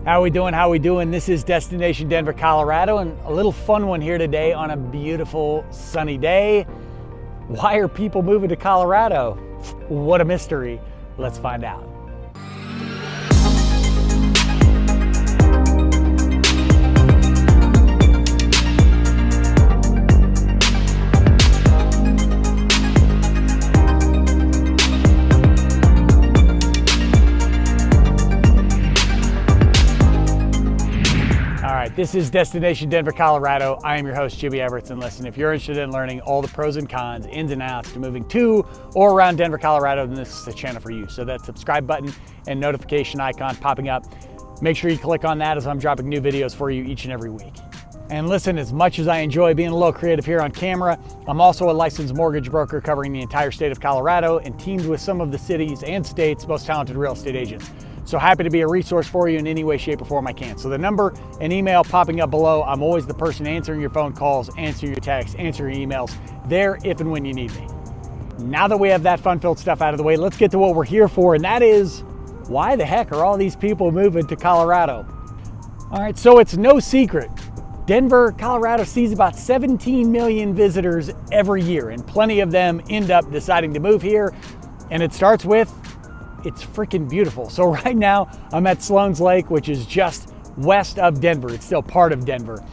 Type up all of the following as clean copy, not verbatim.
How we doing? How we doing? This is Destination Denver, Colorado, and a little fun one here today on a beautiful sunny day. Why are people moving to Colorado? What a mystery. Let's find out. This is Destination Denver, Colorado. I am your host, Jimmy Everts, and listen, if you're interested in learning all the pros and cons, ins and outs to moving to or around Denver, Colorado, then this is the channel for you. So that subscribe button and notification icon popping up, make sure you click on that as I'm dropping new videos for you each and every week. And listen, as much as I enjoy being a little creative here on camera, I'm also a licensed mortgage broker covering the entire state of Colorado and teamed with some of the cities and states' most talented real estate agents. So happy to be a resource for you in any way, shape, or form I can. So the number and email popping up below, I'm always the person answering your phone calls, answering your texts, answering your emails, there if and when you need me. Now that we have that fun-filled stuff out of the way, let's get to what we're here for, and that is, why the heck are all these people moving to Colorado? All right, so it's no secret. Denver, Colorado sees about 17 million visitors every year, and plenty of them end up deciding to move here. And it starts with, it's freaking beautiful. So right now I'm at Sloan's Lake, which is just west of Denver. It's still part of Denver.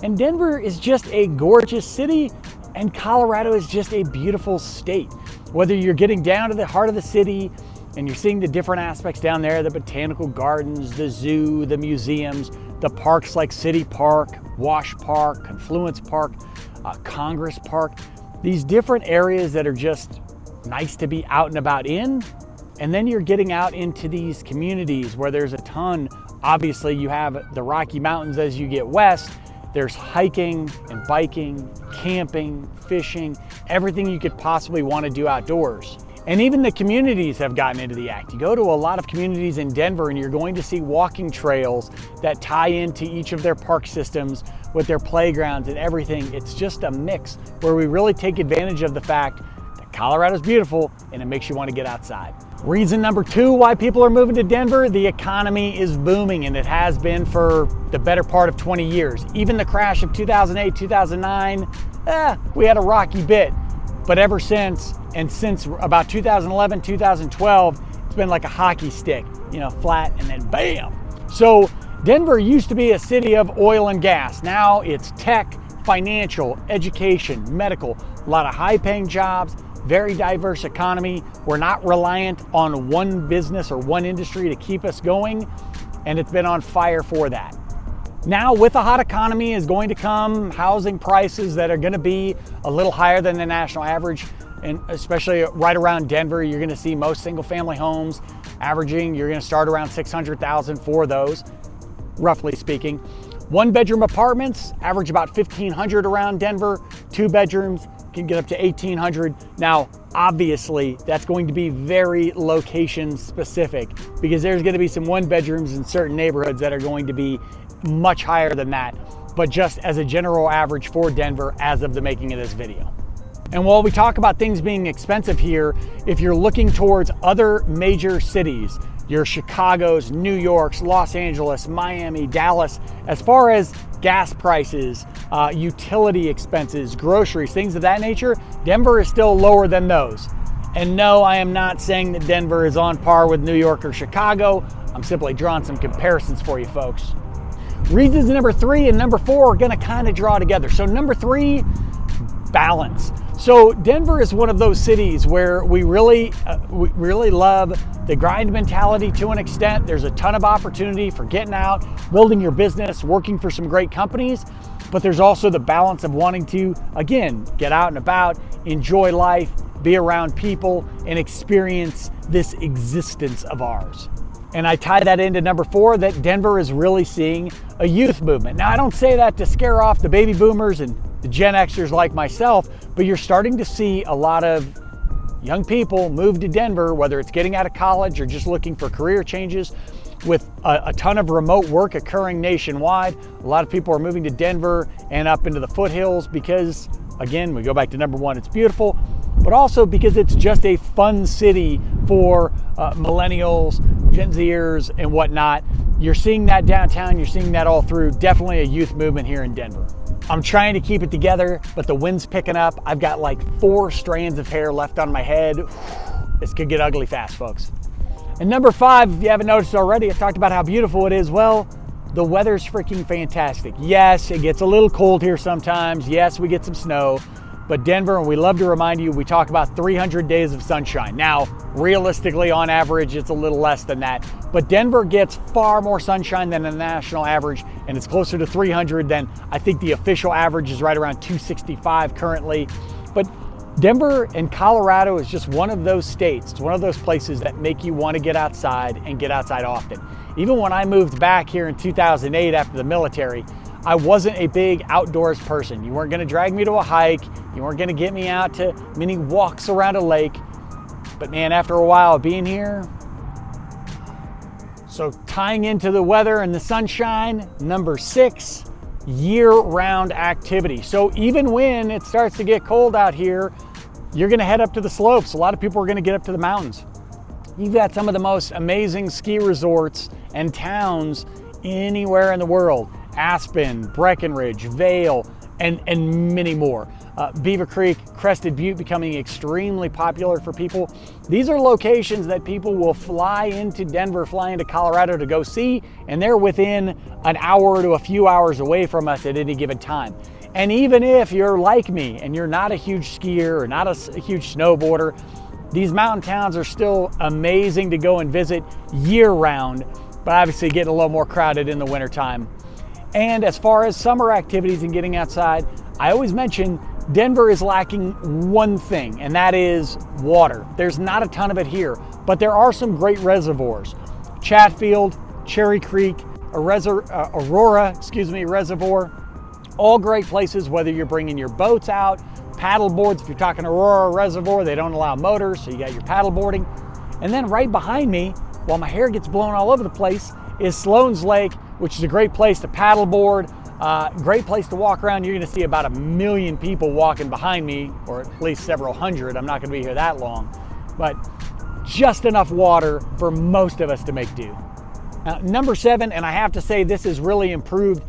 And Denver is just a gorgeous city, and Colorado is just a beautiful state. Whether you're getting down to the heart of the city and you're seeing the different aspects down there, the botanical gardens, the zoo, the museums, the parks like City Park, Wash Park, Confluence Park, Congress Park, these different areas that are just nice to be out and about in. And then you're getting out into these communities where there's a ton. Obviously, you have the Rocky Mountains as you get west. There's hiking and biking, camping, fishing, everything you could possibly want to do outdoors. And even the communities have gotten into the act. You go to a lot of communities in Denver and you're going to see walking trails that tie into each of their park systems with their playgrounds and everything. It's just a mix where we really take advantage of the fact that Colorado's beautiful and it makes you want to get outside. Reason number two why people are moving to Denver, the economy is booming, and it has been for the better part of 20 years. Even the crash of 2008, 2009, we had a rocky bit. But ever since, and since about 2011, 2012, it's been like a hockey stick, flat and then bam. So Denver used to be a city of oil and gas. Now it's tech, financial, education, medical, a lot of high-paying jobs, very diverse economy. We're not reliant on one business or one industry to keep us going, and it's been on fire for that. Now, with a hot economy is going to come housing prices that are going to be a little higher than the national average, and especially right around Denver, you're going to see most single-family homes averaging, you're going to start around $600,000 for those, roughly speaking. One-bedroom apartments average about $1,500 around Denver. Two bedrooms can get up to $1,800. Now, obviously, that's going to be very location specific because there's going to be some one bedrooms in certain neighborhoods that are going to be much higher than that, but just as a general average for Denver as of the making of this video. And while we talk about things being expensive here, if you're looking towards other major cities, your Chicago's, New York's, Los Angeles, Miami, Dallas, as far as gas prices, utility expenses, groceries, things of that nature, Denver is still lower than those. And no, I am not saying that Denver is on par with New York or Chicago. I'm simply drawing some comparisons for you folks. Reasons number three and number four are gonna kind of draw together. So number three, balance. So Denver is one of those cities where we really love the grind mentality to an extent. There's a ton of opportunity for getting out, building your business, working for some great companies, but there's also the balance of wanting to, again, get out and about, enjoy life, be around people, and experience this existence of ours. And I tie that into number four, that Denver is really seeing a youth movement. Now, I don't say that to scare off the baby boomers and the Gen Xers like myself, but you're starting to see a lot of young people move to Denver, whether it's getting out of college or just looking for career changes, with a ton of remote work occurring nationwide. A lot of people are moving to Denver and up into the foothills because, again, we go back to number one, it's beautiful, but also because it's just a fun city for millennials, Gen Zers, and whatnot. You're seeing that downtown, you're seeing that all through. Definitely a youth movement here in Denver. I'm trying to keep it together, but the wind's picking up. I've got like 4 strands of hair left on my head. This could get ugly fast, folks. And number 5, if you haven't noticed already, I talked about how beautiful it is. Well, the weather's freaking fantastic. Yes, it gets a little cold here sometimes. Yes, we get some snow. But Denver, and we love to remind you, we talk about 300 days of sunshine. Now, realistically, on average, it's a little less than that. But Denver gets far more sunshine than the national average, and it's closer to 300 than I think the official average is right around 265 currently. But Denver and Colorado is just one of those states. It's one of those places that make you want to get outside and get outside often. Even when I moved back here in 2008 after the military, I wasn't a big outdoors person. You weren't gonna drag me to a hike. You weren't gonna get me out to many walks around a lake. But man, after a while of being here, so tying into the weather and the sunshine, number 6, year-round activity. So even when it starts to get cold out here, you're gonna head up to the slopes. A lot of people are gonna get up to the mountains. You've got some of the most amazing ski resorts and towns anywhere in the world. Aspen, Breckenridge, Vail, and many more. Beaver Creek, Crested Butte becoming extremely popular for people. These are locations that people will fly into Denver, fly into Colorado to go see, and they're within an hour to a few hours away from us at any given time. And even if you're like me and you're not a huge skier or not a huge snowboarder, these mountain towns are still amazing to go and visit year round, but obviously getting a little more crowded in the wintertime. And as far as summer activities and getting outside, I always mention Denver is lacking one thing, and that is water. There's not a ton of it here, but there are some great reservoirs. Chatfield, Cherry Creek, Aurora Reservoir, all great places, whether you're bringing your boats out, paddle boards. If you're talking Aurora Reservoir, they don't allow motors, so you got your paddle boarding. And then right behind me, while my hair gets blown all over the place, is Sloan's Lake, which is a great place to paddleboard, great place to walk around. You're gonna see about 1 million people walking behind me, or at least several hundred. I'm not gonna be here that long, but just enough water for most of us to make do. Number 7, and I have to say this has really improved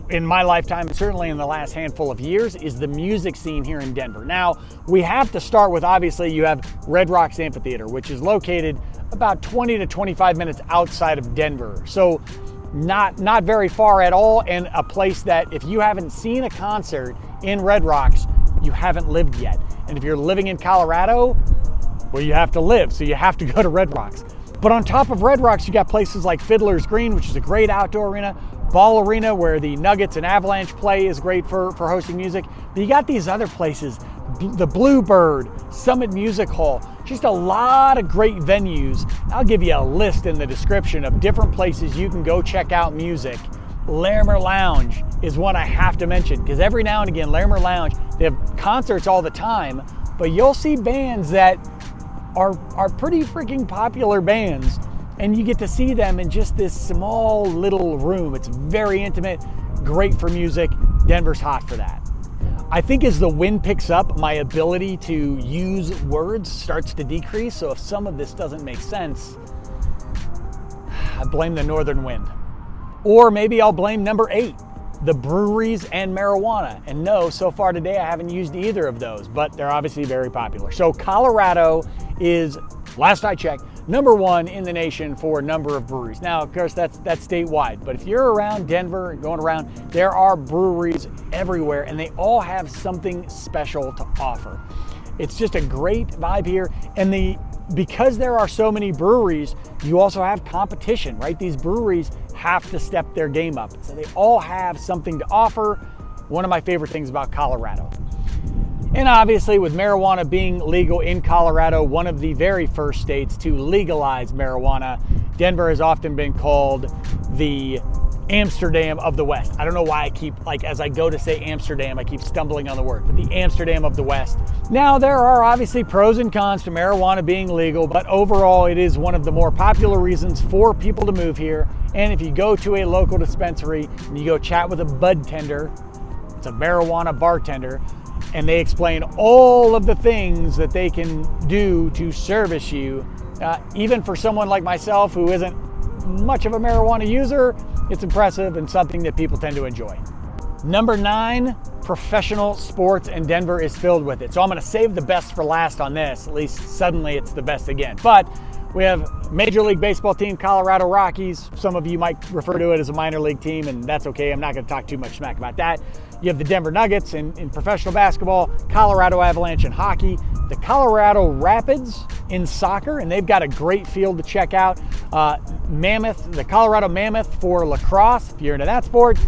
in my lifetime, and certainly in the last handful of years, is the music scene here in Denver. Now, we have to start with, obviously, you have Red Rocks Amphitheater, which is located about 20 to 25 minutes outside of Denver. So not very far at all, and a place that if you haven't seen a concert in Red Rocks, you haven't lived yet. And if you're living in Colorado, well, you have to live, so you have to go to Red Rocks. But on top of Red Rocks, you got places like Fiddler's Green, which is a great outdoor arena, Ball Arena, where the Nuggets and Avalanche play, is great for hosting music. But you got these other places, the Bluebird, Summit Music Hall, just a lot of great venues. I'll give you a list in the description of different places you can go check out music. Larimer Lounge is one I have to mention, because every now and again, Larimer Lounge, they have concerts all the time, but you'll see bands that are pretty freaking popular bands, and you get to see them in just this small little room. It's very intimate, great for music. Denver's hot for that. I think as the wind picks up, my ability to use words starts to decrease, so if some of this doesn't make sense, I blame the northern wind. Or maybe I'll blame number 8, the breweries and marijuana. And no, so far today I haven't used either of those, but they're obviously very popular. So Colorado is, last I checked, number 1 in the nation for number of breweries. Now, of course, that's statewide, but if you're around Denver and going around, there are breweries everywhere, and they all have something special to offer. It's just a great vibe here, and because there are so many breweries, you also have competition, right? These breweries have to step their game up, so they all have something to offer. One of my favorite things about Colorado. And obviously, with marijuana being legal in Colorado, one of the very first states to legalize marijuana, Denver has often been called the Amsterdam of the West. I don't know why I keep, as I go to say Amsterdam, I keep stumbling on the word, but the Amsterdam of the West. Now, there are obviously pros and cons to marijuana being legal, but overall, it is one of the more popular reasons for people to move here. And if you go to a local dispensary and you go chat with a bud tender, it's a marijuana bartender, and they explain all of the things that they can do to service you. Even for someone like myself who isn't much of a marijuana user, it's impressive and something that people tend to enjoy. Number 9, professional sports, and Denver is filled with it. So I'm going to save the best for last on this. At least suddenly it's the best again. But we have Major League Baseball team, Colorado Rockies. Some of you might refer to it as a minor league team, and that's okay. I'm not going to talk too much smack about that. You have the Denver Nuggets in professional basketball, Colorado Avalanche in hockey, the Colorado Rapids in soccer, and they've got a great field to check out. The Colorado Mammoth for lacrosse, if you're into that sport,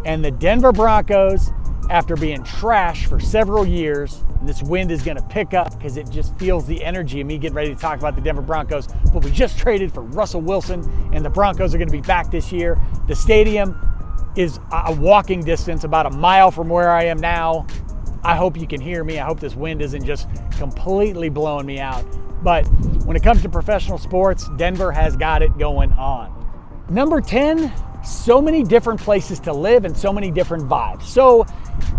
and the Denver Broncos, after being trash for several years. And this wind is going to pick up because it just feels the energy of me getting ready to talk about the Denver Broncos. But we just traded for Russell Wilson, and the Broncos are going to be back this year. The stadium is a walking distance, about a mile from where I am now. I hope you can hear me. I hope this wind isn't just completely blowing me out. But when it comes to professional sports, Denver has got it going on. Number 10, so many different places to live and so many different vibes. So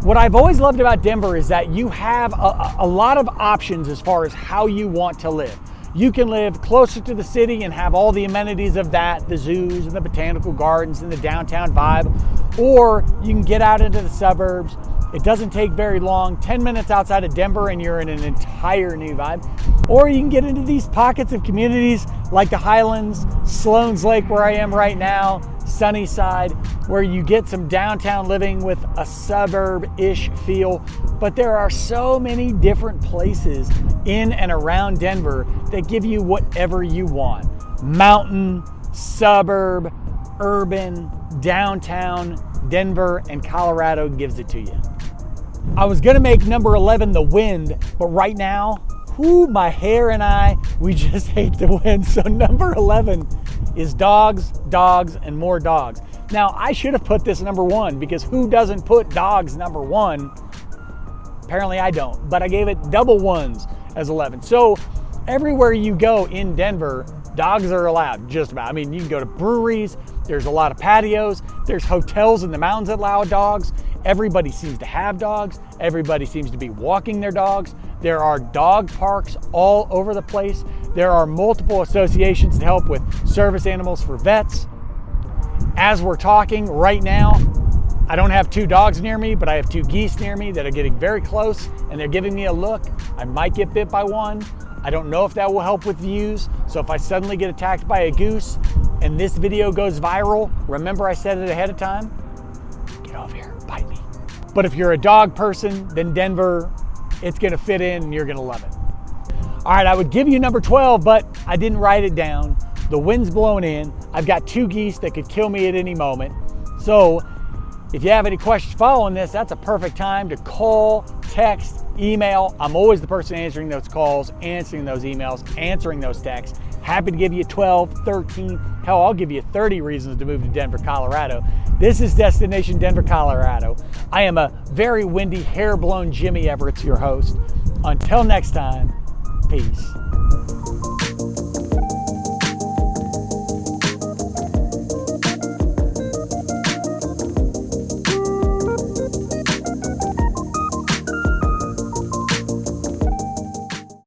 what I've always loved about Denver is that you have a lot of options as far as how you want to live. You can live closer to the city and have all the amenities of that, the zoos and the botanical gardens and the downtown vibe, or you can get out into the suburbs. It doesn't take very long, 10 minutes outside of Denver and you're in an entire new vibe. Or you can get into these pockets of communities like the Highlands, Sloan's Lake where I am right now, Sunnyside, where you get some downtown living with a suburb-ish feel. But there are so many different places in and around Denver that give you whatever you want. Mountain, suburb, urban, downtown, Denver and Colorado gives it to you. I was gonna make number 11 the wind, but right now, my hair and I, we just hate the wind. So number 11 is dogs, dogs, and more dogs. Now, I should have put this number 1 because who doesn't put dogs number 1? Apparently I don't, but I gave it double ones as 11. So everywhere you go in Denver, dogs are allowed, just about. I mean, you can go to breweries, there's a lot of patios, there's hotels in the mountains that allow dogs. Everybody seems to have dogs. Everybody seems to be walking their dogs. There are dog parks all over the place. There are multiple associations to help with service animals for vets. As we're talking right now, I don't have 2 dogs near me, but I have 2 geese near me that are getting very close and they're giving me a look. I might get bit by one. I don't know if that will help with views. So if I suddenly get attacked by a goose and this video goes viral, remember I said it ahead of time? Get over here, bite me. But if you're a dog person, then Denver, it's gonna fit in and you're gonna love it. All right, I would give you number 12, but I didn't write it down. The wind's blowing in. I've got 2 geese that could kill me at any moment. So if you have any questions following this, that's a perfect time to call, text, email. I'm always the person answering those calls, answering those emails, answering those texts. Happy to give you 12, 13, hell, I'll give you 30 reasons to move to Denver, Colorado. This is Destination Denver, Colorado. I am a very windy, hair-blown Jimmy Everett's your host. Until next time, peace.